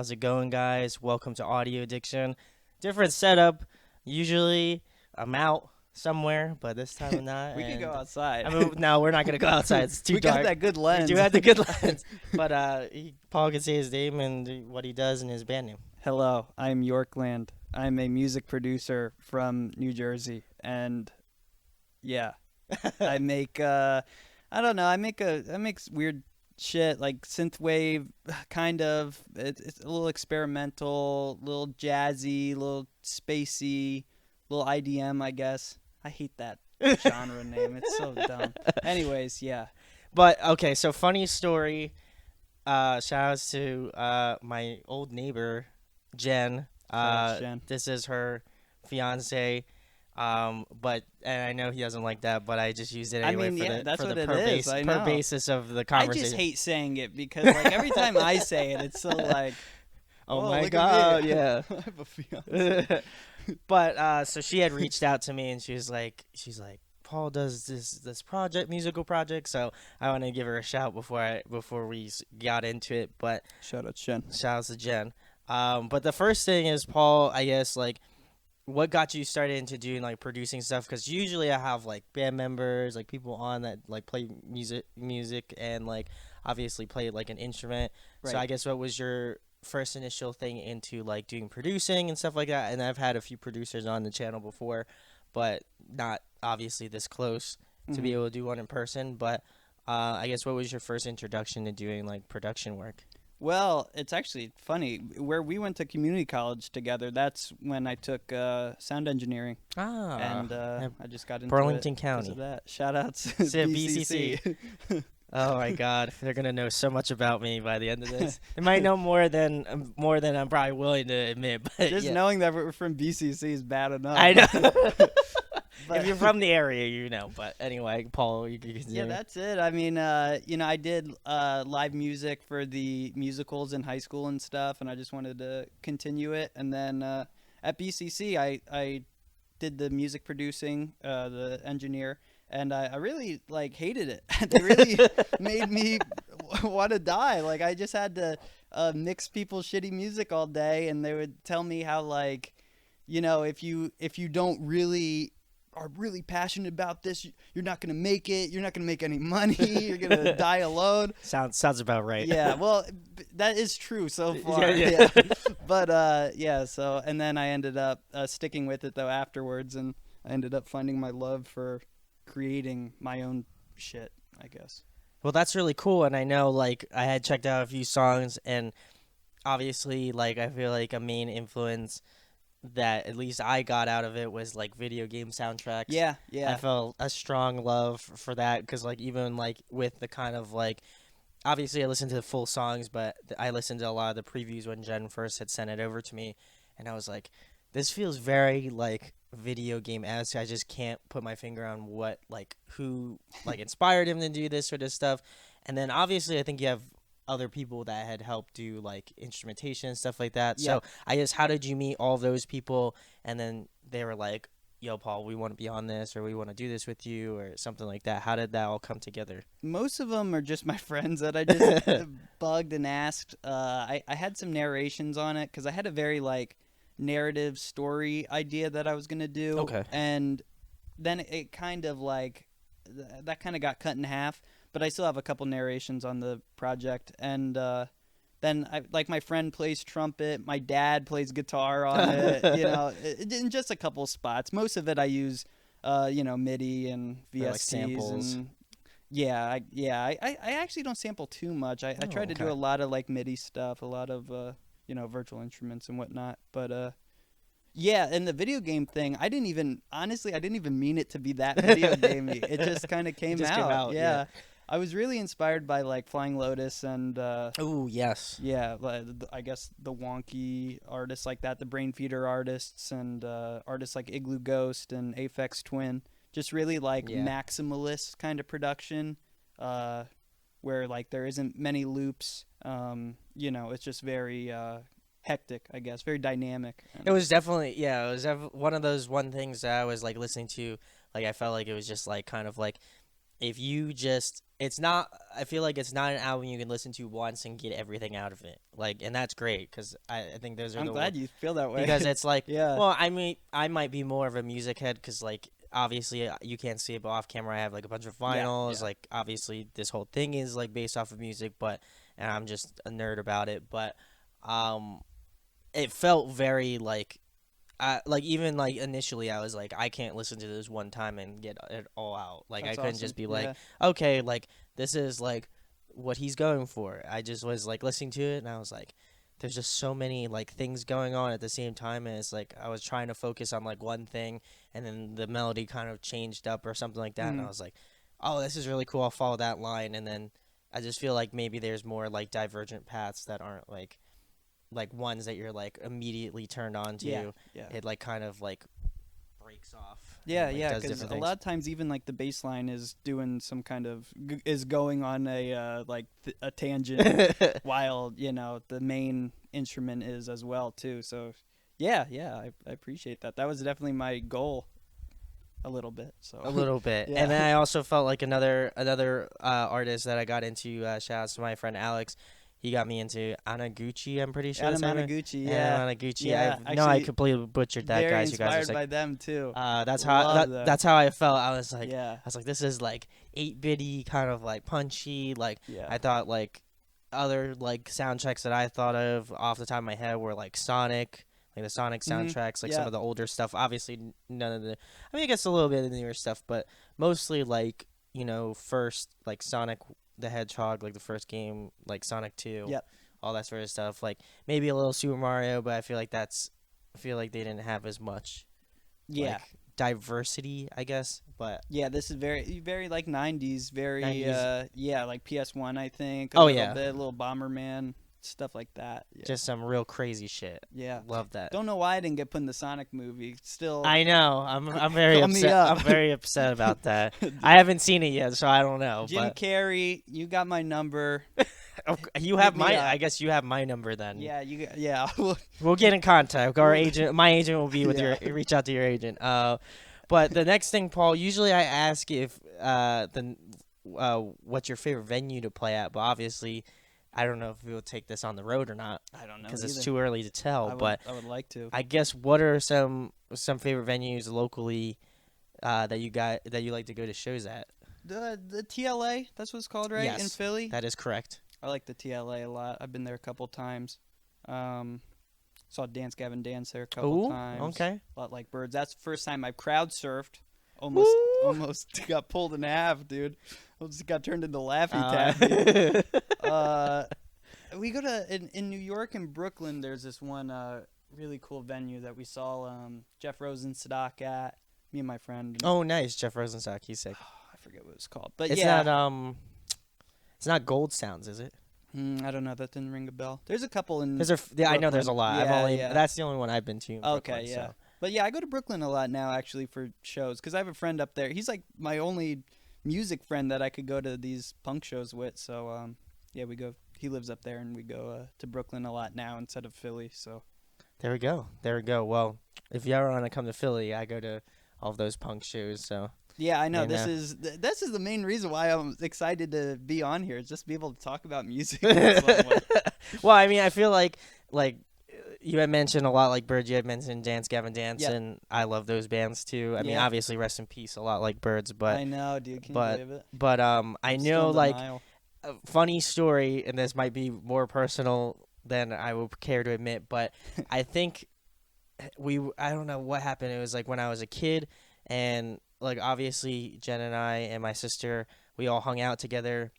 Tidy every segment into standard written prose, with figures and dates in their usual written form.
How's it going, guys? Welcome to Audio Addiction. Different setup. Usually, I'm out somewhere, but this time I'm not. We could go and outside. I mean, no, we're not gonna go outside. It's too we dark. got that good lens. We do have the good lens, but Paul can say his name and what he does and his band name. Hello, I'm Yorkland. I'm a music producer from New Jersey, and yeah, I make I don't know. I make weird shit like synthwave, kind of. It's a little experimental, little jazzy, little spacey, little IDM, I guess. I hate that genre name. It's so dumb. Anyways, yeah. But okay, so funny story. Shout outs to my old neighbor, Jen. Shout out to Jen. This is her fiance. And I know he doesn't like that, but I just used it anyway that's for what the it per, is. base, per basis of the conversation. I just hate saying it because like every time I say it, it's so like, oh whoa, my look god, at me. yeah. I have a fiance. But so she had reached out to me and she's like, Paul does this musical project, so I want to give her a shout before we got into it. But Shout out Jen. shout out to Jen. But the first thing is, Paul, I guess, like, what got you started into doing like producing stuff? Because usually I have like band members, like people on that like play music and like obviously play like an instrument. Right. So I guess what was your first initial thing into like doing producing and stuff like that? And I've had a few producers on the channel before, but not obviously this close to be able to do one in person. But I guess what was your first introduction to doing like production work? Well, it's actually funny. Where we went to community college together, that's when I took sound engineering. And I just got into Burlington it County. Of that. Shout out to BCC. Oh my God, they're gonna know so much about me by the end of this. They might know more than I'm probably willing to admit. But just knowing that we're from BCC is bad enough. I know. If you're from the area, you know. But anyway, Paul, you can continue. Yeah, that's it. I mean, I did live music for the musicals in high school and stuff, and I just wanted to continue it. And then at BCC, I did the music producing, the engineer, and I really like hated it. They really made me want to die. Like I just had to mix people's shitty music all day, and they would tell me how like, if you don't really are really passionate about this, you're not gonna make it. You're not gonna make any money. You're gonna die alone. Sounds about right. Yeah, well, that is true so far. Yeah. But yeah. So and then I ended up sticking with it though afterwards, and I ended up finding my love for creating my own shit, I guess. Well, that's really cool, and I know like I had checked out a few songs, and obviously like I feel like a main influence that at least I got out of it was like video game soundtracks. Yeah. I felt a strong love for that because like even like with the kind of like obviously I listened to the full songs, but I listened to a lot of the previews when Jen first had sent it over to me, and I was like, this feels very like video game-esque. I just can't put my finger on what like who like inspired him to do this sort of stuff. And then obviously I think you have other people that had helped do like instrumentation and stuff like that. Yeah. So I guess how did you meet all those people and then they were like, yo, Paul, we want to be on this or we want to do this with you or something like that? How did that all come together? Most of them are just my friends that I just bugged and asked. I had some narrations on it because I had a very like narrative story idea that I was going to do. Okay. And then it kind of like that kind of got cut in half. But I still have a couple narrations on the project, and then like my friend plays trumpet, my dad plays guitar on it, in just a couple spots. Most of it I use, MIDI and VSTs like samples. and I actually don't sample too much. I try to do okay. a lot of like MIDI stuff, a lot of virtual instruments and whatnot, but. Yeah, and the video game thing, I didn't even mean it to be that video gamey. It just kind of came out. Yeah. I was really inspired by like Flying Lotus and oh yes, yeah, I guess the wonky artists like that, the Brain Feeder artists and artists like Igloo Ghost and Aphex Twin, just really like maximalist kind of production, where like there isn't many loops. It's just very hectic, I guess, very dynamic. It was definitely one of those things that I was like listening to, like I felt like it was just like kind of like if it's not. I feel like it's not an album you can listen to once and get everything out of it. Like, and that's great because I think those are I'm the glad you feel that way. because it's like, Yeah. well, I mean, I might be more of a music head because like obviously you can't see it, but off camera I have like a bunch of Yeah. vinyls. Yeah. Like obviously this whole thing is like based off of music, but and I'm just a nerd about it. But um, it felt very like even like initially I was like I can't listen to this one time and get it all out. Like I That's couldn't awesome. just be like, Yeah. okay, like this is like what he's going for. I just was like listening to it and I was like there's just so many like things going on at the same time and it's like I was trying to focus on like one thing and then the melody kind of changed up or something like that and I Mm. was like, "Oh, this is really cool. I'll follow that line." And then I just feel like maybe there's more like divergent paths that aren't like ones that you're like immediately turned on Yeah. to. Yeah. It like kind of like breaks off Yeah, and like yeah, does because different a things. lot of times even like the bass line is doing some kind of is going on a a tangent while the main instrument is as well too. So yeah, yeah, I appreciate that. That was definitely my goal a little bit. A So little bit, and yeah, then I also felt like another artist that I got into. Shout outs to my friend Alex. He got me into Anaguchi. I'm pretty sure that's how you Anamanaguchi. Yeah, Anaguchi. yeah. I know I Actually, completely butchered that, very guys. You guys are inspired like, by them too. that Love them. that's how I felt. Yeah, I was like, this is like 8-bitty, kind of like punchy. Like yeah. I thought like other like soundtracks that I thought of off the top of my head were like Sonic, like the Sonic Mhm. soundtracks, like some Yeah. of the older stuff. Obviously, none of the. I mean, I guess a little bit of the newer stuff, but mostly like first like Sonic the Hedgehog, like the first game, like Sonic 2, Yep. all that sort of stuff. Like maybe a little Super Mario, but I feel like they didn't have as much Yeah. like diversity, I guess. But Yeah, this is very like 90s, very 90s, yeah, like PS1 I think, a oh little yeah, bit, little Bomberman, stuff like that. Yeah. just some real crazy shit. Yeah. Love that. Don't know why I didn't get put in the Sonic movie. Still I know. I'm very call me upset. up. I'm very upset about that. I haven't seen it yet, so I don't know. Jim But Carrey, you got my number. you Hit have me my. up. I guess you have my number then. Yeah, yeah. Well, We'll get in contact. Our agent, my agent, will be with yeah. your. Reach out to your agent. But the next thing, Paul. Usually, I ask if what's your favorite venue to play at, but obviously, I don't know if we'll take this on the road or not I don't know because it's either. too early to tell. But I would like to. I guess what are some favorite venues locally that you like to go to shows at? The TLA, that's what it's called, right? In Yes, Philly. that is correct. I like the TLA a lot. I've been there a couple times. Saw Dance Gavin Dance there a couple Ooh, times. okay. A lot like birds. That's the first time I've crowd surfed. Woo! Almost got pulled in half, dude. Almost got turned into Laffy Taffy. Uh, we go to in New York and Brooklyn. There's this one really cool venue that we saw Jeff Rosenstock at. Me and my friend. Oh, nice, Jeff Rosenstock. He's sick. I forget what it's called, but It's yeah. not it's not Gold Sounds, is it? I don't know. That didn't ring a bell. There's a couple in. I know there's a Brooklyn. lot. I've Yeah, only yeah. that's the only one I've been to. In Brooklyn, Okay, yeah. So. But yeah, I go to Brooklyn a lot now actually for shows because I have a friend up there. He's like my only music friend that I could go to these punk shows with. So yeah, we go. He lives up there, and we go to Brooklyn a lot now instead of Philly. So There we go. There we go. Well, if you ever want to come to Philly, I go to all of those punk shows. So yeah, I know And, this is the main reason why I'm excited to be on here. Is just to be able to talk about music. In some way. well, I mean, I feel like you had mentioned a lot like Birds. You had mentioned Dance Gavin Dance, Yeah. and I love those bands too. I mean, Yeah. obviously, rest in peace, a lot like Birds, but I know, dude. Can but you believe it? but I I'm still know in like denial. a funny story, and this might be more personal than I would care to admit, but I think I don't know what happened. It was like when I was a kid, and like obviously Jen and I and my sister, we all hung out together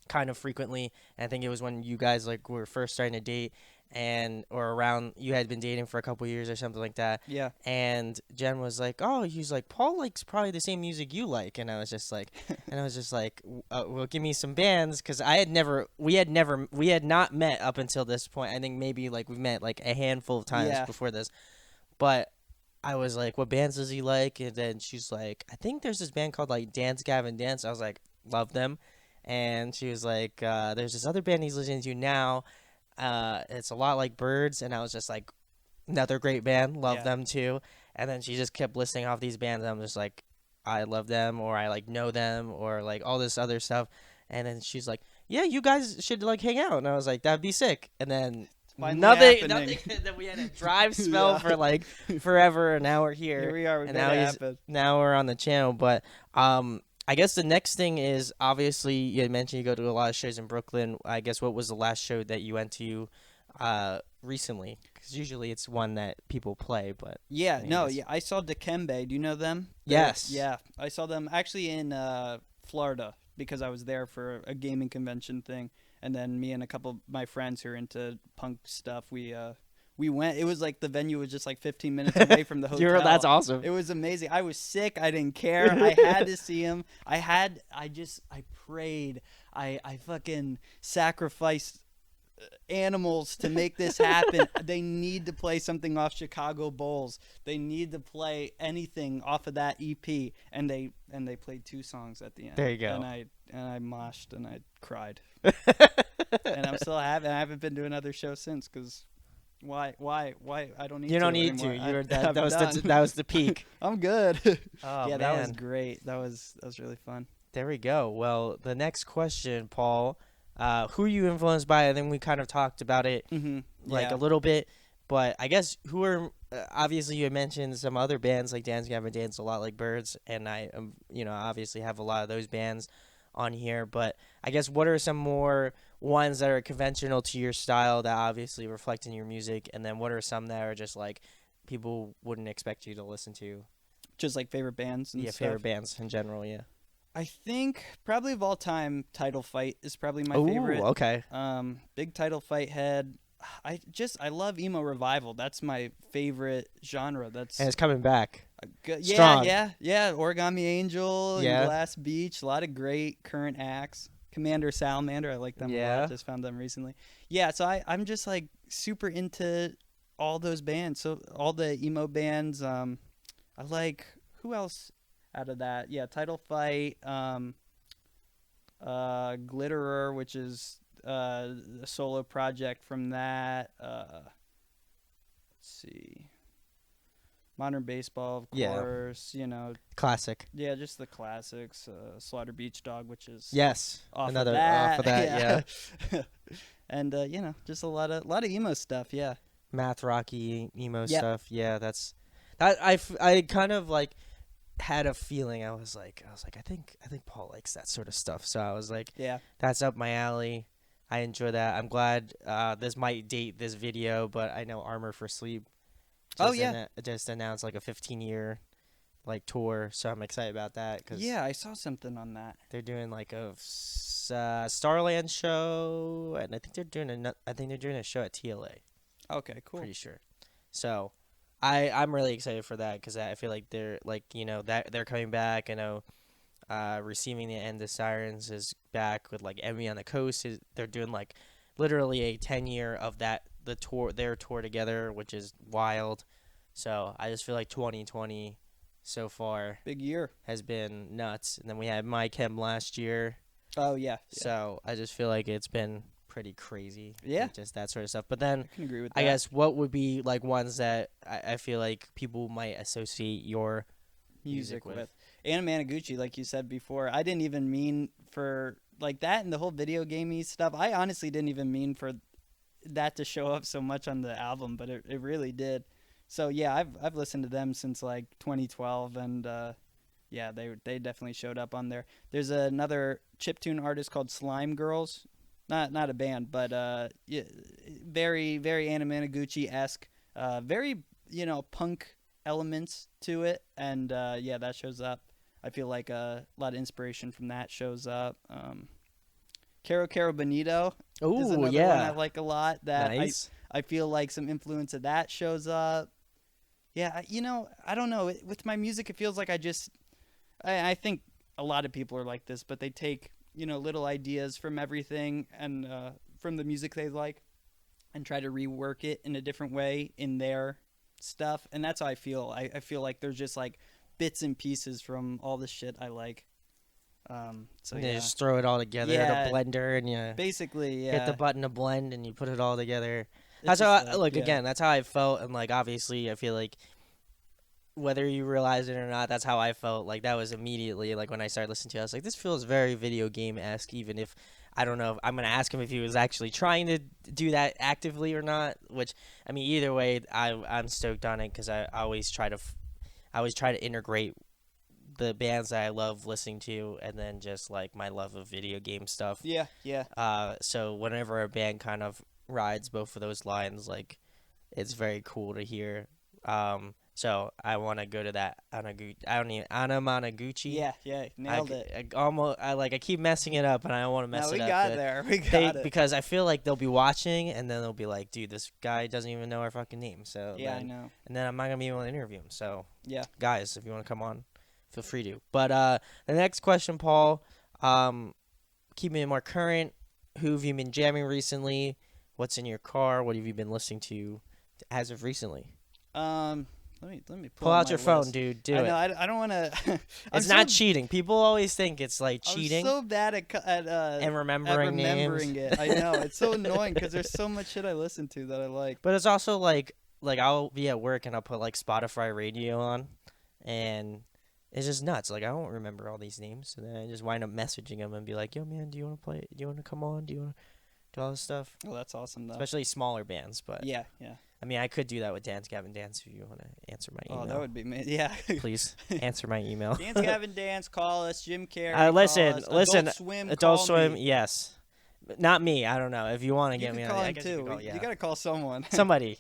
kind of frequently. And I think it was when you guys like were first starting to date, and or around you had been dating for a couple years or something like that. Yeah. And Jen was like, "Oh, he's like Paul likes probably the same music you like," and I was just like, "Well, give me some bands," because we had not met up until this point. I think maybe like we've met like a handful of times Yeah. before this, but I was like, "What bands does he like?" And then she's like, "I think there's this band called like Dance Gavin Dance." I was like, "Love them," and she was like, "There's this other band he's listening to now. It's a lot like Birds," and I was just like, "Another great band, love Yeah. them too." And then she just kept listing off these bands. And I'm just like, I love them or I like know them or like all this other stuff. And then she's like, yeah, you guys should like hang out. And I was like, that'd be sick. And then It's finally nothing, happening. nothing. Then we had a drive spell Yeah. for like forever, and now we're Here here, we are. We and made it happen. now we're on the channel. But I guess the next thing is obviously you had mentioned you go to a lot of shows in Brooklyn. I guess what was the last show that you went to recently? Because usually it's one that people play, but Yeah, I no, guess. yeah, I saw Dikembe. Do you know them? Yes. Yeah, I saw them actually in Florida because I was there for a gaming convention thing, and then me and a couple of my friends who are into punk stuff, we went. It was like the venue was just like 15 minutes away from the That's hotel. awesome. It was amazing. I was sick. I didn't care. I had to see him. I prayed. I fucking sacrificed animals to make this happen. They need to play something off Chicago Bulls. They need to play anything off of that EP, and they played 2 songs at the end. There you go. And I moshed and I cried, and I'm still having. I haven't been to another show since because why I don't need to. You don't need to. anymore. You're I'm that was done. that was the peak. I'm good. Oh Yeah, man. that was great. That was really fun. There we go. Well, the next question, Paul, who are you influenced by? I think we kind of talked about it like Yeah. a little bit, but I guess who are obviously you had mentioned some other bands like Dance Gavin Dance a lot like Birds, and I obviously have a lot of those bands on here, but I guess what are some more ones that are conventional to your style that obviously reflect in your music, and then what are some that are just like people wouldn't expect you to listen to? Just like favorite bands and Yeah, stuff. favorite bands in general, yeah. I think probably of all time, Title Fight is probably my Oh, favorite. okay. Big Title Fight head. I love emo revival. That's my favorite genre. That's And it's coming back. good. strong. Yeah. Origami Angel and Yeah. Glass Beach. A lot of great current acts. Commander Salamander. I like them a Yeah. lot. Just found them recently. Yeah. So I'm just like super into all those bands. So all the emo bands. I like who else out of that? Yeah, Title Fight. Glitterer, which is a solo project from that. Let's see. Modern Baseball, of Yeah. course. Classic. Yeah, just the classics. Slaughter Beach Dog, which is Yes. off Another of that. off of that, yeah. And just a lot of emo stuff. Yeah. Math rocky emo Yep. stuff. Yeah, that's that I kind of like had a feeling. I was like I think Paul likes that sort of stuff. So I was like, Yeah. that's up my alley. I enjoy that. I'm glad this might date this video, but I know Armor for Sleep just announced like a 15-year like tour, so I'm excited about that cuz Yeah, I saw something on that. they're doing like a Starland show, and I think they're doing a show at TLA. Okay, cool. Pretty sure. So, I'm really excited for that because I feel like they're like that they're coming back. I know, Receiving the End of Sirens is back with like Emmy on the Coast. They're doing like literally a 10-year of their tour together, which is wild. So I just feel like 2020 so far Big year. has been nuts, and then we had My Chem last year. Oh yeah. So I just feel like it's been pretty crazy. Yeah. Just that sort of stuff. But then I can agree with that. I guess what would be like ones that I feel like people might associate your music with? Anna Managuchi, like you said before, I didn't even mean for like that and the whole video gamey stuff. I honestly didn't even mean for that to show up so much on the album, but it really did. So yeah, I've listened to them since like 2012, and yeah, they definitely showed up on there. There's another chiptune artist called Slime Girls, not a band, but yeah, very very Anna Managuchi-esque, very punk elements to it, and yeah, that shows up. I feel like a lot of inspiration from that shows up. Caro Caro Bonito is Oh another one I yeah, like a lot. That nice. I feel like some influence of that shows up. Yeah, I don't know. With my music, it feels like I think a lot of people are like this, but they take, little ideas from everything and from the music they like and try to rework it in a different way in their stuff. And that's how I feel. I feel like there's just like bits and pieces from all the shit I like. So And you yeah, just throw it all together Yeah. in a blender, and you basically, yeah. hit the button to blend, and you put it all together. It's That's how just I, like, look yeah. again. That's how I felt, and like obviously, I feel like whether you realize it or not, that's how I felt. Like that was immediately like when I started listening to it, I was like, this feels very video game esque. Even if I don't know, if, I'm gonna ask him if he was actually trying to do that actively or not. Which I mean, either way, I'm stoked on it because I always try to I always try to integrate the bands that I love listening to, and then just like my love of video game stuff. Yeah, yeah, So whenever a band kind of rides both of those lines, like it's very cool to hear. So I want to go to that I don't even Anamanaguchi. yeah, yeah. Nailed it. I keep messing it up, and I don't want to No, mess we it up. got But there. We got it. because I feel like they'll be watching, and then they'll be like, "Dude, this guy doesn't even know our fucking name." So Yeah, I know. and then I'm not gonna be able to interview him. So Yeah. guys, if you want to come on, feel free to. But the next question, Paul, keeping it more current, who have you been jamming recently? What's in your car? What have you been listening to as of recently? Um, let me pull Pull up out my your phone, list. dude. Do I it. know. I don't want to. It's not cheating. People always think it's like I'm cheating so bad and remembering names. it. I know. It's so annoying because there's so much shit I listen to that I like. But it's also like I'll be at work and I'll put like Spotify radio on, and it's just nuts. Like I don't remember all these names, and then I just wind up messaging them and be like, "Yo, man, do you want to play? Do you want to come on? Do you want to do all this stuff?" Oh, that's awesome though. Especially smaller bands, but Yeah, yeah. I mean, I could do that with Dance Gavin Dance if you want to answer my email. Oh, that would be yeah. Please answer my email. Dance Gavin Dance, call us. Jim Carrey. Listen, call us. listen. Adult Swim. Adult call Swim, me. yes. Not me. I don't know. If you want to You get can me call on, I him guess too. you, call, yeah. You gotta call someone. Somebody.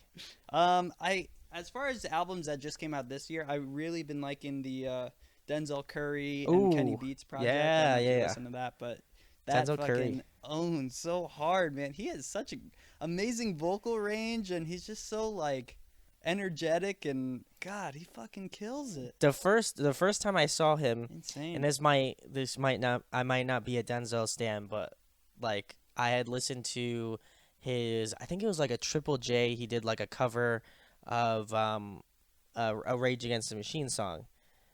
I as far as albums that just came out this year, I've really been liking the Denzel Curry and Kenny Ooh, Beats project. yeah, I don't know if you yeah. listen to that, but that Denzel fucking Curry. owns so hard, man. He has such an amazing vocal range, and he's just so like energetic, and God, he fucking kills it. The first time I saw him, Insane. and this might not I might not be a Denzel stan, but like I had listened to his, I think it was like a Triple J. He did like a cover of a Rage Against the Machine song,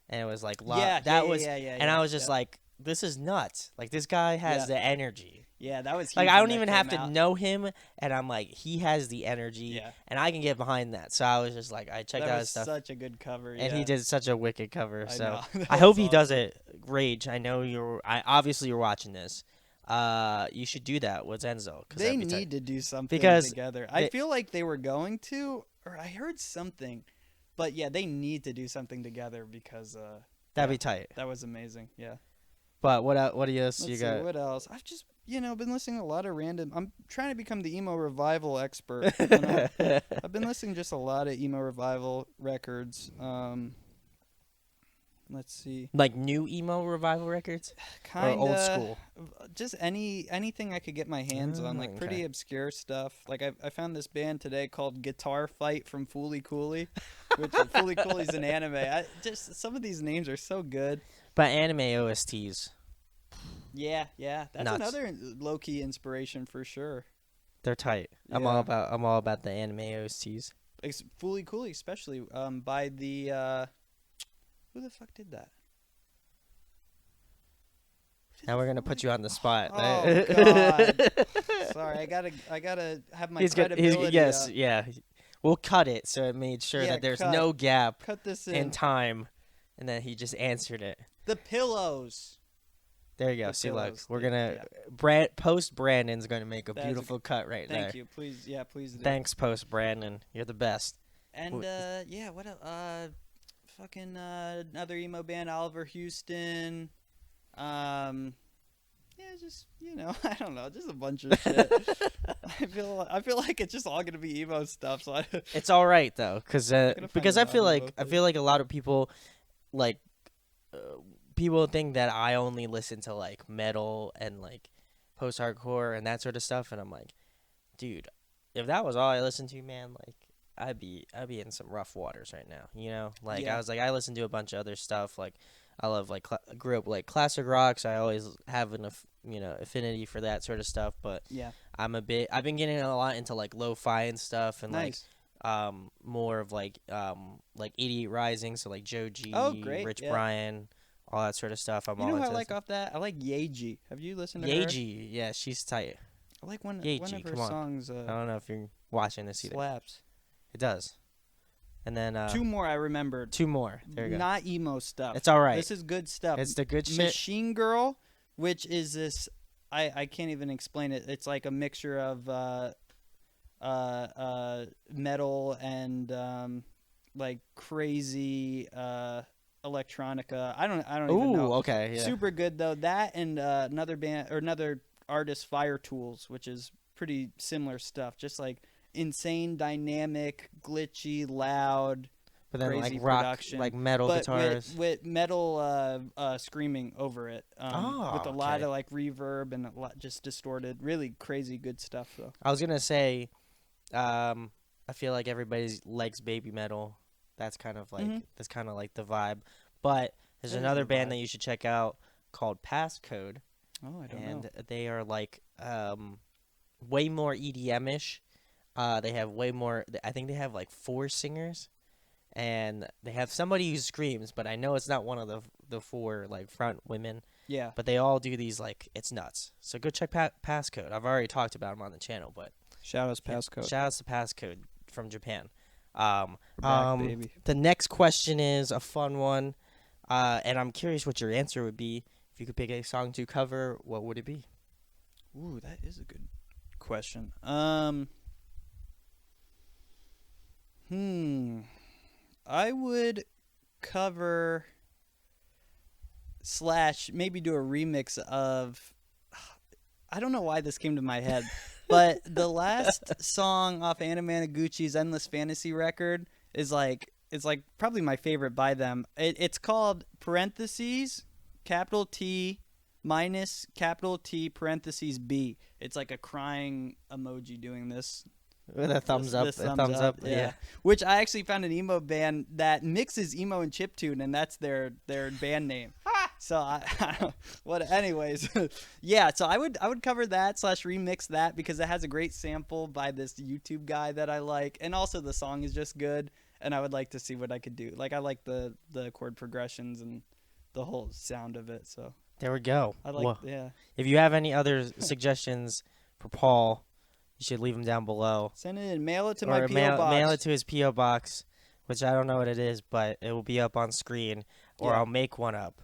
and it was like and I was just yeah. like, this is nuts. Like this guy has Yeah. the energy. Yeah, that was Like huge I when don't that even have came to out. know him, and I'm like, he has the energy, Yeah. and I can get behind that. So I was just like, I checked That out was his stuff, such a good cover. and yeah. he did such a wicked cover. I So know. That I hope was he does awesome. it. Rage, I know I obviously you're watching this. You should do that with Enzo because They need to do something Because together. they- I feel like they were going to, or I heard something, but yeah, they need to do something together because that'd yeah. be tight. that was amazing. Yeah. But what else Let's you see got? what else. I've just been listening to a lot of random. I'm trying to become the emo revival expert. And I've been listening just a lot of emo revival records. Let's see. Like new emo revival records Kind or old school? Just anything I could get my hands on, like pretty Okay. obscure stuff. Like I found this band today called Guitar Fight from Fooly Cooley, which Fooly Cooley's an anime. Just some of these names are so good. But anime OSTs, Yeah, that's Nuts. another low key inspiration for sure. they're tight. I'm Yeah. all about the anime OSTs. Fooly Cooley, especially by the who the fuck did that? Now we're gonna put you on the spot. Oh God! Sorry, I gotta have my credibility. Yes, up. yeah. We'll cut it so it made sure Yeah, that there's cut. no gap Cut this in in. time, and then he just answered it. The Pillows. There you go. The See, look, Pillows, we're yeah. gonna post Brandon's gonna make a That's a- beautiful cut right there. Thank you. Please, please do. Thanks, post Brandon. You're the best. And what else? Fucking another emo band, Oliver Houston. Yeah, just I don't know, just a bunch of shit. I feel like it's just all gonna be emo stuff. So It's all right though, because find I an feel like audiobook. a lot of people like people think that I only listen to like metal and like post hardcore and that sort of stuff, and I'm like, dude, if that was all I listened to, man, like I'd be in some rough waters right now, you know? Like Yeah. I was like, I listen to a bunch of other stuff. Like I love like grew up like classic rock, so I always have an affinity for that sort of stuff. But Yeah. I've been getting a lot into like lo-fi and stuff, and Nice. more of like Idiot Rising, so like Joe G, Oh, great, Rich yeah. Brian, all that sort of stuff. I'm You all know who I into like off that? I like Yeji. Have you listened to her? Yeji, yeah, she's tight. I like one of Yeji, her come on. songs. I don't know if you're watching this either. Slaps. It does. and then Two more I remembered. two more. There you go. Not emo stuff. It's all right. This is good stuff. It's the good shit. Machine Girl, which is this. I can't even explain it. It's like a mixture of metal and like crazy electronica. I don't even know. Ooh, okay, yeah. Super good though. That and another band or another artist, Fire Tools, which is pretty similar stuff. Just like insane, dynamic, glitchy, loud. But then Crazy like rock, production. like metal But guitars. with metal screaming over it, with a lot okay. of like reverb and a lot just distorted, really crazy good stuff though. I was gonna say, I feel like everybody's likes baby metal. That's kind of like the vibe. But there's That is another the band vibe. that you should check out called Passcode, Oh, I don't and know. they are like way more EDM-ish. They have way more. I think they have like 4 singers, and they have somebody who screams, but I know it's not one of the 4 like front women. Yeah. But they all do these like it's nuts. So go check Passcode. I've already talked about them on the channel, but Shout outs passcode. shout outs to Passcode from Japan. Baby. The next question is a fun one, and I'm curious what your answer would be. If you could pick a song to cover, what would it be? Ooh, that is a good question. I would cover / maybe do a remix of. I don't know why this came to my head, but the last song off Anna Managuchi's Endless Fantasy record is like it's like probably my favorite by them. It's called parentheses capital T minus capital T parentheses B. It's like a crying emoji doing this. With a thumbs up. This A thumbs up. Yeah. Which I actually found an emo band that mixes emo and chiptune, and that's their band name. So I what? Anyways, yeah. So I would cover that / remix that because it has a great sample by this YouTube guy that I like, and also the song is just good. And I would like to see what I could do. Like I like the chord progressions and the whole sound of it. So There we go. I like Well, yeah. if you have any other suggestions for Paul, you should leave them down below. Send it in. Mail it to my Or PO box. mail it to his P.O. box, which I don't know what it is, but it will be up on screen, or Yeah. I'll make one up,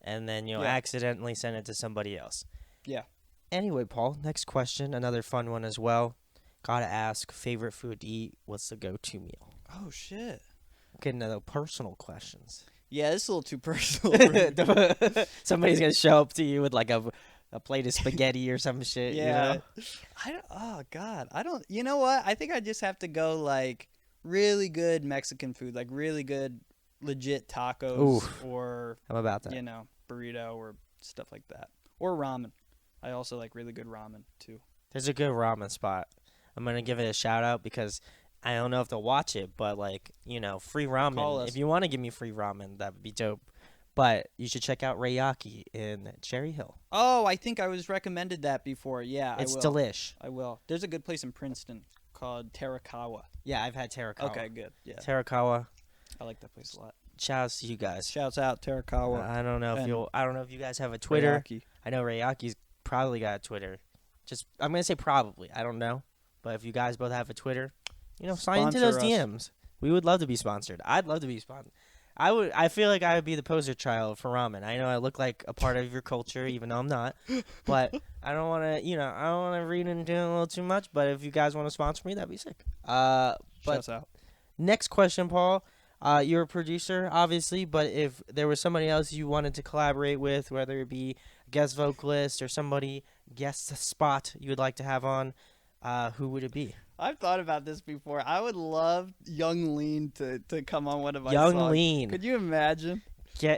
and then you'll Yeah. accidentally send it to somebody else. Yeah. Anyway, Paul, next question, another fun one as well. Gotta ask, favorite food to eat, what's the go-to meal? Oh shit. Getting into the personal questions. Yeah, this is a little too personal. For me. Somebody's gonna show up to you with like a plate of spaghetti or some shit. Yeah. You know? I don't. Oh God. I don't. You know what? I think I just have to go like really good Mexican food, like really good, legit tacos, Oof. or I'm about that. burrito or stuff like that, or ramen. I also like really good ramen too. There's a good ramen spot. I'm gonna give it a shout out because I don't know if they'll watch it, but like free Call ramen. us. If you want to give me free ramen, that would be dope. But you should check out Rayaki in Cherry Hill. Oh, I think I was recommended that before. Yeah, It's I will. delish. I will. There's a good place in Princeton called Terakawa. Yeah, I've had Terakawa. Okay, good. Yeah, Terakawa. I like that place a lot. Shout outs to you guys. Shouts out Terakawa. I don't know if and I don't know if you guys have a Twitter. Rayaki. I know Rayaki's probably got a Twitter. I'm gonna say probably. I don't know, but if you guys both have a Twitter, sign into those Sponsor us. DMs. We would love to be sponsored. I'd love to be sponsored. I feel like I would be the poster child for ramen. I know I look like a part of your culture, even though I'm not. But I don't want to, I don't want to read into it a little too much. But if you guys want to sponsor me, that'd be sick. But Shouts out. next question, Paul. You're a producer, obviously, but if there was somebody else you wanted to collaborate with, whether it be a guest vocalist or somebody guest spot you would like to have on, who would it be? I've thought about this before. I would love Young Lean to come on one of my Young songs. Lean. Could you imagine?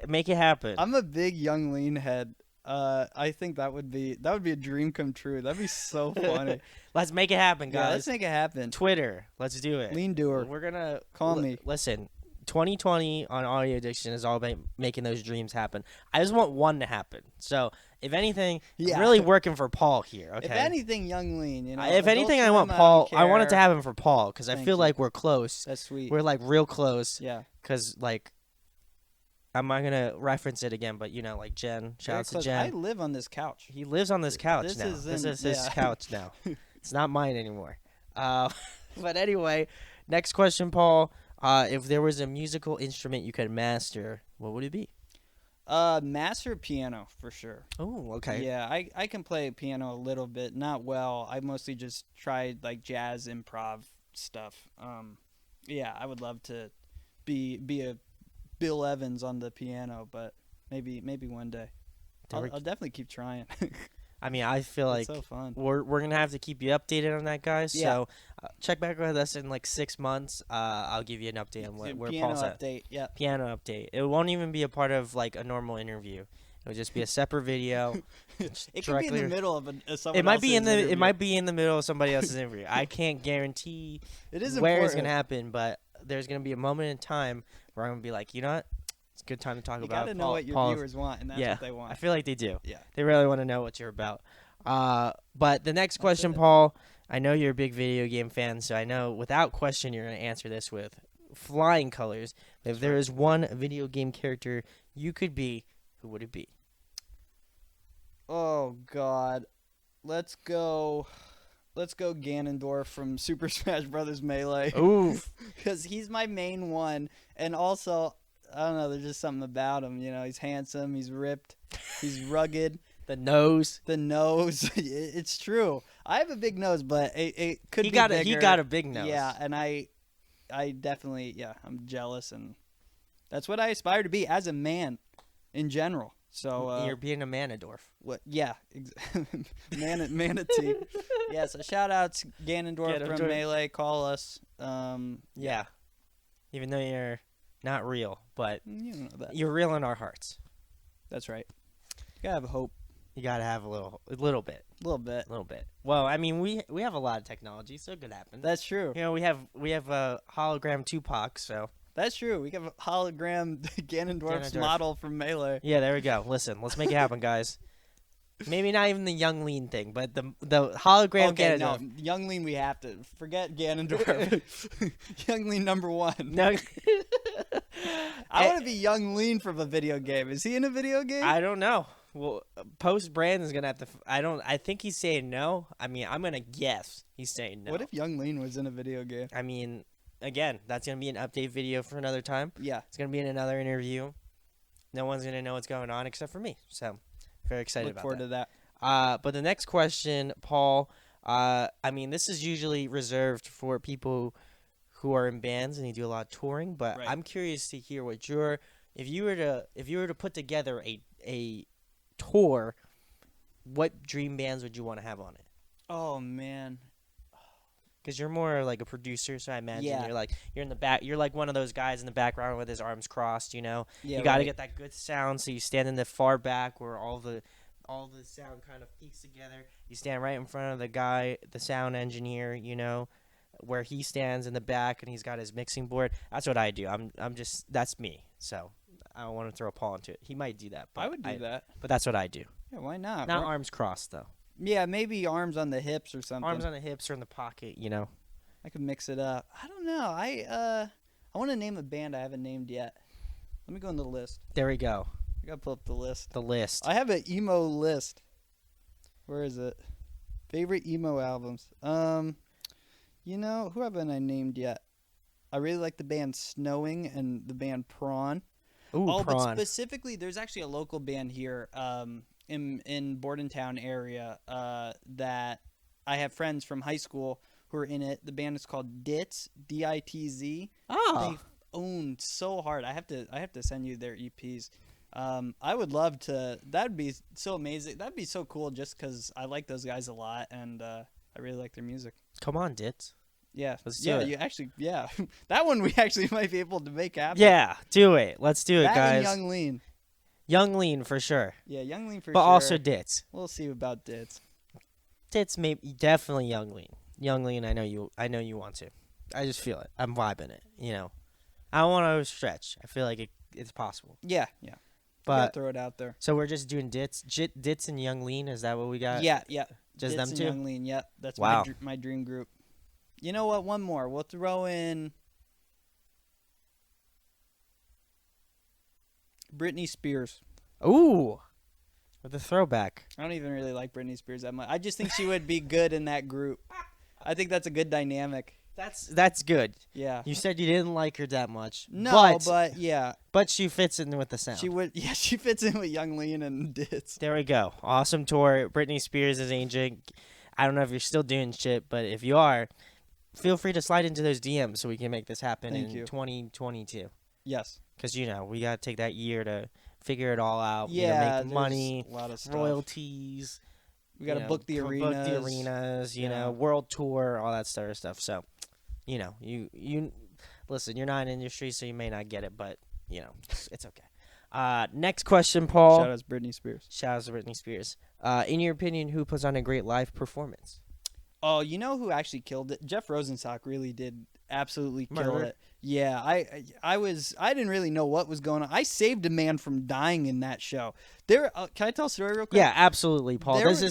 Make it happen. I'm a big Young Lean head. I think that would be a dream come true. That'd be so funny. Let's make it happen, Yeah, guys. let's make it happen. Twitter. Let's do it. Lean doer. We're gonna Call me. Listen, 2020 on Audio Addiction is all about making those dreams happen. I just want one to happen. So if anything, Yeah. I'm really working for Paul here. Okay. If anything, Young Lean. If Adult anything, I Swim, want don't Paul. I want it to care. happen for Paul because I Thank feel you. like we're close. That's sweet. We're like real close. Yeah. Because like, I'm not gonna reference it again, but like Jen. Shout Very out to close. Jen. I live on this couch. He lives on this couch This now. is This in- is his yeah. couch now. It's not mine anymore. But anyway, next question, Paul. If there was a musical instrument you could master, what would it be? Master piano for sure. Oh, okay. Yeah, I can play piano a little bit, not well. I mostly just tried like jazz improv stuff. Yeah, I would love to be a Bill Evans on the piano, but maybe one day. I'll definitely keep trying. I mean, I feel It's like so fun. we're gonna have to keep you updated on that, guys. Yeah. So check back with us in like 6 months. I'll give you an update on where Piano Paul's at. update. Yep. Piano update. It won't even be a part of like a normal interview. It'll just be a separate video. It could be in the middle of someone It might be in the interview. it might be in the middle of somebody else's interview. I can't guarantee It is where important. it's gonna happen, but there's gonna be a moment in time where I'm gonna be like, you know what? It's a good time to talk You about. gotta know what your Paul. viewers want, and that's Yeah, what they I want. feel like they do. Yeah. They really want to know what you're about. But the next question, it. Paul, I know you're a big video game fan, so I know without question you're going to answer this with flying colors. But if there is one video game character you could be, who would it be? Oh God, let's go Ganondorf from Super Smash Brothers Melee. Oof. Because he's my main one, and also I don't know, there's just something about him. You know, he's handsome, he's ripped, he's rugged. The nose. The nose, it's true. I have a big nose, but it could He be got bigger. he got a big nose. Yeah, and I definitely, I'm jealous, and that's what I aspire to be as a man, in general. So You're being a Manadorf. what? Yeah, manatee. Yeah, so shout out to Ganondorf from Melee. Call us. Yeah. Even though you're not real, but You know that. you're real in our hearts. That's right. You gotta have hope. You gotta have a little bit. A little bit. A little bit. Well, I mean, we have a lot of technology, so it could happen. That's true. You know, we have a hologram Tupac, so That's true. We have a hologram Ganondorf's Ganondorf. model from Melee. yeah, there we go. Listen, let's make it happen, guys. Maybe not even the young lean thing, but the hologram Okay, Ganondorf. no, Young Lean, we have to forget Ganondorf. Young Lean number one. No, I want to be Young Lean from a video game. Is he in a video game? I don't know. Well, post Brandon's gonna have to. I think he's saying no. I mean, I'm gonna guess he's saying no. What if Young Lean was in a video game? I mean, again, that's gonna be an update video for another time. Yeah. It's gonna be in another interview. No one's gonna know what's going on except for me. So, very excited Look about forward that. to that. But the next question, Paul. I mean, this is usually reserved for people who are in bands and you do a lot of touring. But Right. I'm curious to hear what if you were to put together a tour, what dream bands would you want to have on it? Oh man. Because you're more like a producer, so I imagine Yeah. you're in the back. You're like one of those guys in the background with his arms crossed. You know, Yeah. you got to right. get that good sound. So you stand in the far back where all the sound kind of peaks together. You stand right in front of the guy, the sound engineer. You know, where he stands in the back and he's got his mixing board. That's what I do. I'm just that's me. So I don't want to throw Paul into it. He might do that. But I would do that. But that's what I do. Yeah, why not? Not arms crossed though. Yeah, maybe arms on the hips or something. Arms on the hips or in the pocket. You know. I could mix it up. I don't know. I want to name a band I haven't named yet. Let me go in the list. There we go. I gotta pull up the list. The list. I have an emo list. Where is it? Favorite emo albums. You know, who haven't I named yet? I really like the band Snowing and the band Prawn. Ooh, But prawn. specifically, there's actually a local band here, in Bordentown area, that I have friends from high school who are in it. The band is called Ditz, DITZ. Oh. They own so hard. I have to send you their EPs. I would love to. That'd be so amazing. That'd be so cool. Just because I like those guys a lot, and I really like their music. Come on, Ditz. Yeah, Let's do yeah. it. You actually, yeah, that one we actually might be able to make happen. Yeah, do it. Let's do it, that guys. and Young Lean. Young Lean for sure. Yeah, Young Lean for But sure. also Ditz. We'll see about Ditz. Ditz maybe definitely Young Lean. Young Lean, I know you want to. I just feel it. I'm vibing it, you know. I don't want to stretch. I feel like it's possible. Yeah, yeah. But throw it out there. so we're just doing Ditz and Young Lean, is that what we got? Yeah. Just Ditz them and two? Young Lean. Yep, that's Wow. my dream group. You know what? One more. We'll throw in Britney Spears. Ooh. With a throwback. I don't even really like Britney Spears that much. I just think she would be good in that group. I think that's a good dynamic. That's good. Yeah. You said you didn't like her that much, No, but yeah, but she fits in with the sound. she would. Yeah, she fits in with Young Lean and Ditz. There we go. Awesome tour. Britney Spears is aging. I don't know if you're still doing shit, but if you are, feel free to slide into those DMs so we can make this happen Thank in you. 2022. Yes. Because, we got to take that year to figure it all out. Yeah, make money, a lot of stuff. royalties. We got to book the arenas. Book the arenas, Yeah. world tour, all that sort of stuff. So, you listen, you're not in the industry, so you may not get it, but, it's okay. Next question, Paul. Shout out to Britney Spears. Shout out to Britney Spears. In your opinion, who puts on a great live performance? Oh, you know who actually killed it? Jeff Rosenstock really did absolutely kill Murder. it. Yeah, I didn't really know what was going on. I saved a man from dying in that show. Can I tell a story real quick? Yeah, absolutely, Paul. There This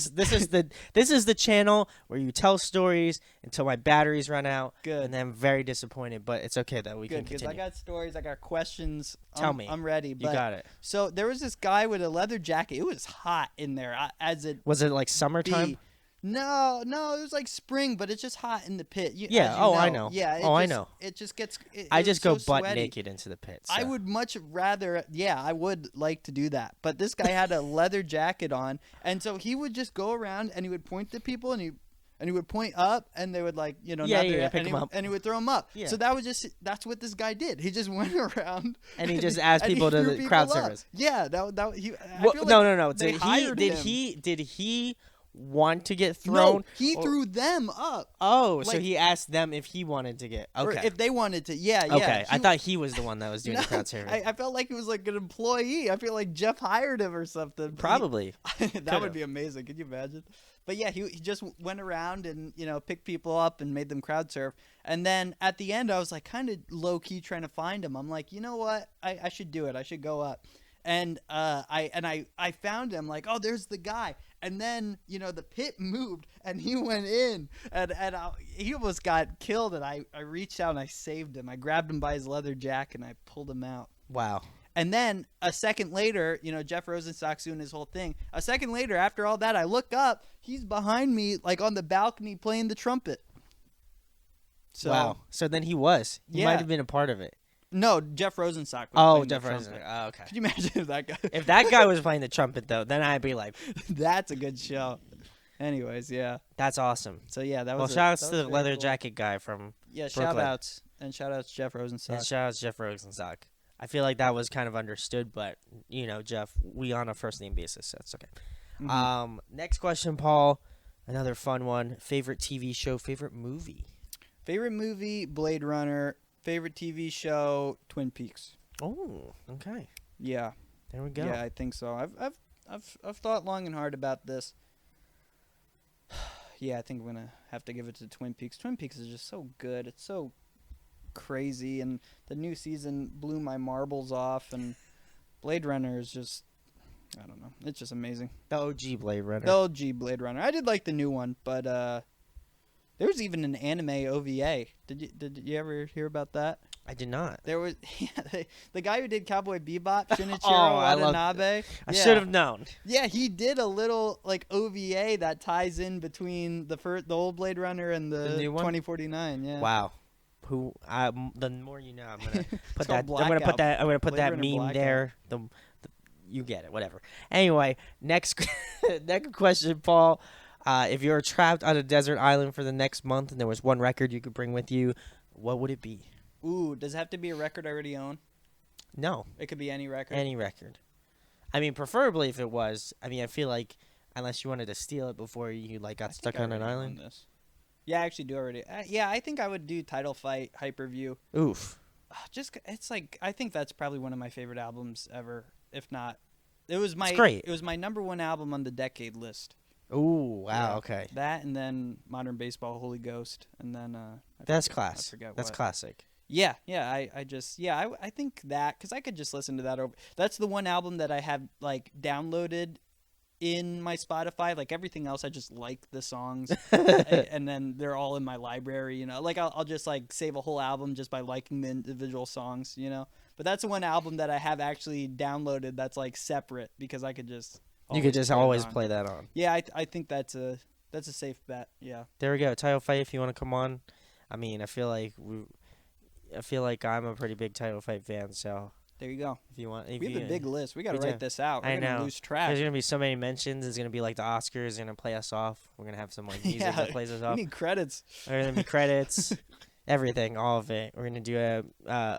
is the channel where you tell stories until my batteries run out. Good. And then I'm very disappointed, but it's okay though. We Good, can because continue. I got stories, I got questions. Tell me. I'm ready. You But, got it. So there was this guy with a leather jacket. It was hot in there, as it Was it like summertime? be. No, it was like spring, but it's just hot in the pit. Yeah, as you I know. Yeah, I know. It just gets. I it just was go so butt sweaty. naked into the pit. So. I would much rather, I would like to do that. But this guy had a leather jacket on, and so he would just go around and he would point to people and he would point up and they would like, nod their pick and him up. and he would throw them up. Yeah. So that's what this guy did. He just went around And he just asked people to threw the crowd people up. service. Yeah, I feel like No. they Did hired him. he want to get thrown? No, he threw them up. Oh, so like- he asked them if he wanted to get. Or Okay. if they wanted to. Yeah. Okay. I He- thought he was the one that was doing the crowd service. I felt like he was like an employee. I feel like Jeff hired him or something. But Probably. that Could've. would be amazing. Could you imagine? But yeah, he just went around and picked people up and made them crowd surf. And then at the end, I was like kind of low key trying to find him. I'm like, you know what? I should do it. I should go up. And I found him like, oh, there's the guy. And then the pit moved and he went in and he almost got killed. And I reached out and I saved him. I grabbed him by his leather jacket and I pulled him out. Wow. And then a second later, Jeff Rosenstock's doing his whole thing. A second later, after all that, I look up. He's behind me, like on the balcony, playing the trumpet. So, wow. So then he was. He Yeah. might have been a part of it. No, Jeff Rosenstock. Was Oh, playing Jeff the trumpet. Rosen. Oh, okay. Could you imagine if that guy? If that guy was playing the trumpet, though, then I'd be like, That's a good show. Anyways, yeah. that's awesome. So yeah, that Well, was. shout outs that to was the very leather cool. jacket guy from. Yeah, Brooklyn. shout outs Jeff Rosenstock. And shout outs Jeff Rosenstock. I feel like that was kind of understood, but Jeff, we on a first name basis, so it's okay. Mhm. Next question, Paul. Another fun one. Favorite TV show, favorite movie? Favorite movie: Blade Runner. Favorite TV show: Twin Peaks. Oh, okay. Yeah. There we go. Yeah, I think so. I've thought long and hard about this. Yeah, I think I'm gonna have to give it to Twin Peaks. Twin Peaks is just so good. It's so crazy, and the new season blew my marbles off. And Blade Runner is just, I don't know. It's just amazing. The OG Blade Runner. The OG Blade Runner. I did like the new one, but there was even an anime OVA. Did you ever hear about that? I did not. There was the guy who did Cowboy Bebop, Shinichiro I love- Watanabe. I Yeah. should have known. Yeah, he did a little like OVA that ties in between the old Blade Runner and the new one? 2049. Yeah. Wow. The more you know, I'm gonna put called that. I'm gonna put Blackout. that. I'm gonna put Blade that Runner meme Blackout. there. You get it. Whatever. Anyway, next next question, Paul. If you were trapped on a desert island for the next month and there was one record you could bring with you, what would it be? Ooh, does it have to be a record I already own? No, It could be any record. any record. I mean, preferably if it was. I mean, I feel like unless you wanted to steal it before you got I think stuck I on an already own island. This. Yeah, I actually do already. Yeah, I think I would do Title Fight, Hyperview. Oof. It's like I think that's probably one of my favorite albums ever. If not, it was my great. It was my number one album on the decade list. Ooh. Wow. Yeah. Okay. That and then Modern Baseball, Holy Ghost, and then That's I class. forget That's what. classic. Yeah. I think that because I could just listen to that over. That's the one album that I have like downloaded in my Spotify. Like everything else, I just like the songs, and then they're all in my library. Like I'll just like save a whole album just by liking the individual songs. But that's the one album that I have actually downloaded that's like separate because I could just. You could just put it always on. play that on. Yeah, I think that's a safe bet. Yeah. There we go. Title Fight if you want to come on. I mean, I feel like I'm a pretty big Title Fight fan. So There you go. if you want, We have a big list. We got to we write do. this out. I We're gonna know. lose track. There's gonna be so many mentions. It's gonna be like the Oscars. Gonna play us off. We're gonna have some like music Yeah, that plays us we off. need credits. There's gonna be credits, everything, all of it. We're gonna do a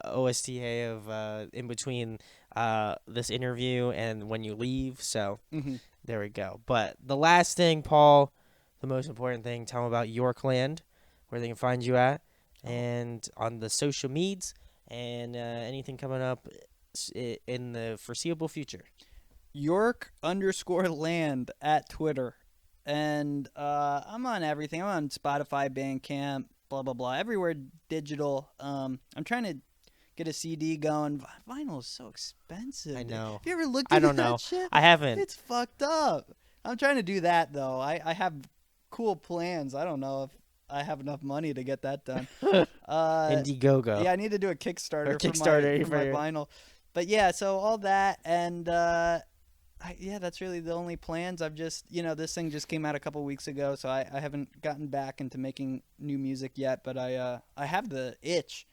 OSTA of in between this interview and when you leave. So Hmm. there we go. But the last thing, Paul, the most important thing, tell them about Yorkland, where they can find you at, and on the social medias, and anything coming up in the foreseeable future. York_land at Twitter. And I'm on everything. I'm on Spotify, Bandcamp, blah, blah, blah. Everywhere digital. I'm trying to get a CD going. Vinyl is so expensive. I know. Have you ever looked I at don't that know. shit? I haven't. It's fucked up. I'm trying to do that, though. I have cool plans. I don't know if I have enough money to get that done. Indiegogo. Yeah, I need to do a Kickstarter, Or Kickstarter for my for your- vinyl. But yeah, so all that, and yeah, that's really the only plans. I've just, this thing just came out a couple weeks ago, so I haven't gotten back into making new music yet. But I have the itch,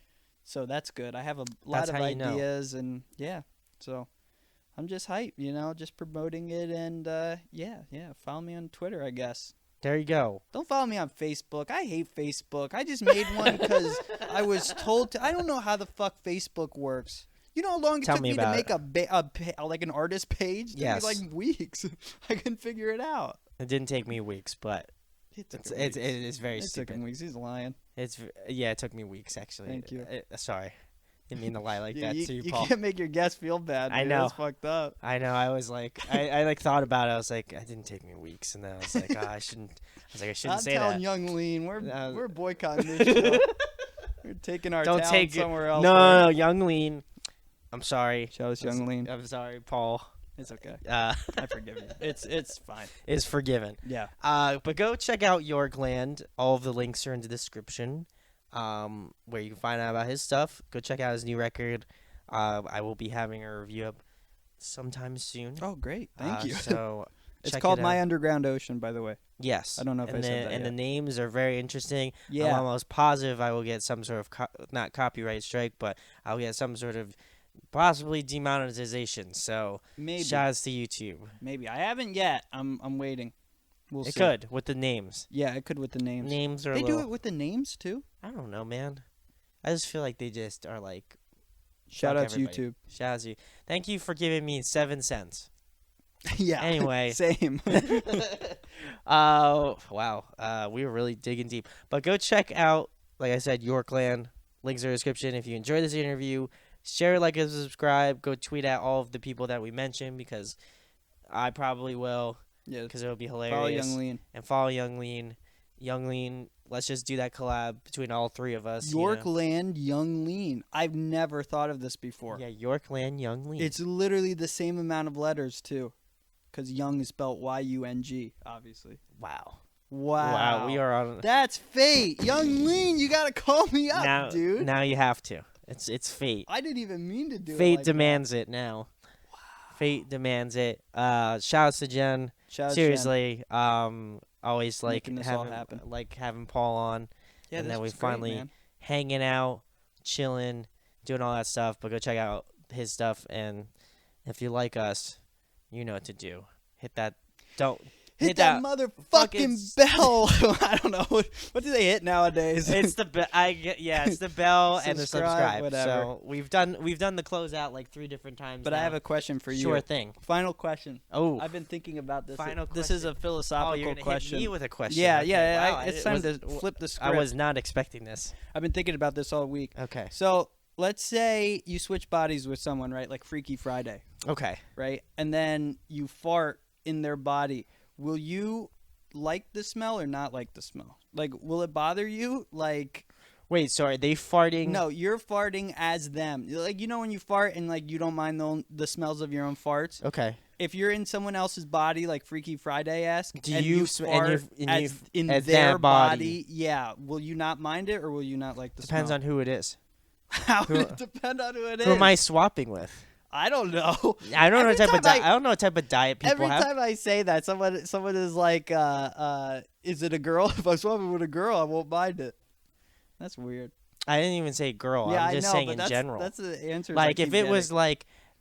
so that's good. I have a lot That's of how you know. ideas, and yeah, so I'm just hyped, just promoting it, and yeah, follow me on Twitter, I guess. There you go. Don't follow me on Facebook. I hate Facebook. I just made one because I was told to. I don't know how the fuck Facebook works. You know how long it Tell took me me to about make like an artist page? It took Yes. me like weeks. I couldn't figure it out. It didn't take me weeks, but It took it is very It took stupid. him weeks. He's lying. It took me weeks actually. Thank you. Sorry, didn't mean to lie like Yeah, that to you, you Paul. can't make your guests feel bad. I Dude. know. That's fucked up. I know. I was like, I like thought about it. I was like, it didn't take me weeks, and then I was like, I shouldn't. I was like, I shouldn't I'm say telling that. Young Lean, we're Uh, we're boycotting this show. We're taking our Don't talent take it. somewhere else. No, Young Lean. I'm sorry. Shout out Young Lean. I'm sorry, Paul. It's okay. Uh, I forgive you. It's fine. is forgiven. Yeah. But go check out Yorkland. All of the links are in the description. Where you can find out about his stuff. Go check out his new record. I will be having a review up sometime soon. Oh, great. Thank you. So It's check called it My out. Underground Ocean, by the way. Yes. I don't know if and I the, said that And the yet. names are very interesting. Yeah. I'm almost positive I will get some sort of not copyright strike, but I'll get some sort of possibly demonetization. So Maybe. shout outs to YouTube. Maybe. I haven't yet. I'm waiting. We'll It see. could with the names. Yeah, it could with the names. Names are They a do little, it with the names too. I don't know, man. I just feel like they just are like. Shout fuck out to everybody. YouTube. Shout out to you. Thank you for giving me 7 cents. Yeah. Anyway. Same. Wow. We were really digging deep. But go check out, like I said, Yorkland. Links are in the description. If you enjoyed this interview, share, like, and subscribe. Go tweet at all of the people that we mentioned because I probably will Yeah. because it'll be hilarious. Follow Young Lean. And follow Young Lean. Young Lean, let's just do that collab between all three of us. Yorkland Young Lean. I've never thought of this before. Yeah, Yorkland Young Lean. It's literally the same amount of letters too, because Young is spelled Y-U-N-G, obviously. Wow. Wow. We are on. That's fate. Young Lean, you gotta call me up, now, dude. Now you have to. It's fate. I didn't even mean to do it. Fate like demands it now. Wow. Fate demands it. Shout outs to Jen. that. Shout out Seriously. Always like Making this all happen. having Paul on. Yeah, and this then we was great, finally man. hanging out, chilling, doing all that stuff. But go check out his stuff, and if you like us, you know what to do. Hit that. Don't Hit that motherfucking fucking bell. I don't know. What do they hit nowadays? It's the it's the bell and the subscribe. Whatever. So we've done the closeout like 3 different times. But now. I have a question for you. Sure thing. Final question. Oh, I've been thinking about this. Final This is a question. Oh, philosophical you're gonna question. hit me with a question. Yeah, Okay, yeah. wow, It's I time was- to flip the script. I was not expecting this. I've been thinking about this all week. Okay. So let's say you switch bodies with someone, right? Like Freaky Friday, Okay. right? And then you fart in their body. Will you like the smell or not like the smell? Like, will it bother you? Like, Wait. So are they farting? no, you're farting as them. Like, when you fart and like you don't mind the smells of your own farts. Okay. If you're in someone else's body, like Freaky Friday-esque, Do and you you sm- and fart you're- and as, you've- in as their their body. yeah, will you not mind it or will you not like the Depends smell? on who it is. How who- would it depend on who it is? Who am I swapping with? I don't know. I don't know Every what type of time I don't know what type of diet people Every have. time I say that, someone is like, is it a girl? If I'm swapping with a girl, I won't mind it. That's weird. I didn't even say girl. Yeah, I'm I just know, saying but in general. that's the answers I Like keep getting.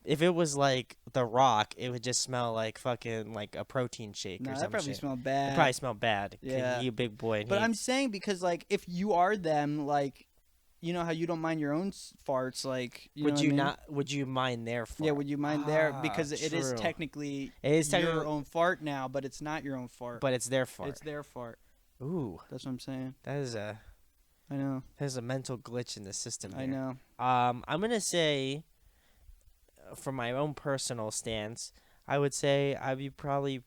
if it was like The Rock, it would just smell like fucking like a protein shake or No, that some probably shit. smelled It bad. probably smelled bad. 'Cause Yeah. he a big boy and But he. I'm saying because like if you are them, like you know how you don't mind your own farts, like you know Would what I you mean? not? Would you mind their Yeah, fart? would you mind there Ah, because it is true. technically It is your technically, own fart now, but it's not your own fart. but it's their fart. It's their fart. Ooh, That's what I'm saying. that is a I know. mental glitch in the system I here. know. I'm gonna say, from my own personal stance, I would say I'd be probably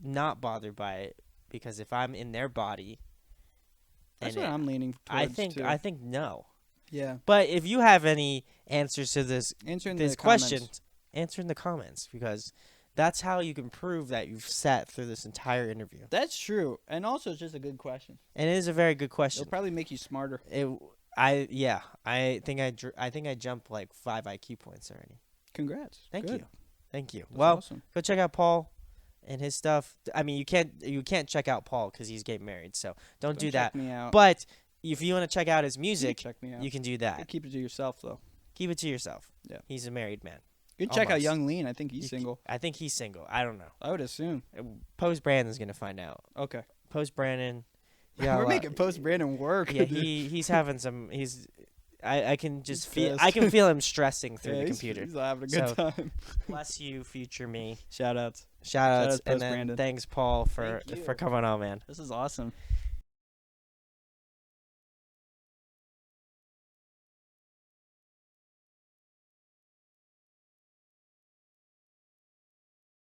not bothered by it because if I'm in their body, That's and what I'm leaning I towards think too. I think no. Yeah. But if you have any answers to Answer in this the question, comments. answer in the comments because that's how you can prove that you've sat through this entire interview. That's true, and also it's just a good question. And it is a very good question. It'll probably make you smarter. I think I think I jumped like 5 IQ points already. Congrats. Thank Good. you. Thank you. That's Well, awesome. go check out Paul and his stuff. I mean, you can't check out Paul cuz he's getting married. So don't do check that. me out. But if you want to check out his You music, can check me out. you can do that. Keep it to yourself though. Keep it to yourself. Yeah. He's a married man. You can check out Almost. Young Lean. I think he's You single. I think he's single. I don't know. I would assume. Post Brandon's gonna find out. Okay. Post Brandon. We're making post Brandon work. Yeah, he's having some. I can just He's feel. pissed. I can feel him stressing through Yeah, the he's- computer. He's having a good So- time. Bless you, future me. Shout outs. Shout outs Post and then Brandon. thanks Paul for Thank you. coming on, man. This is awesome.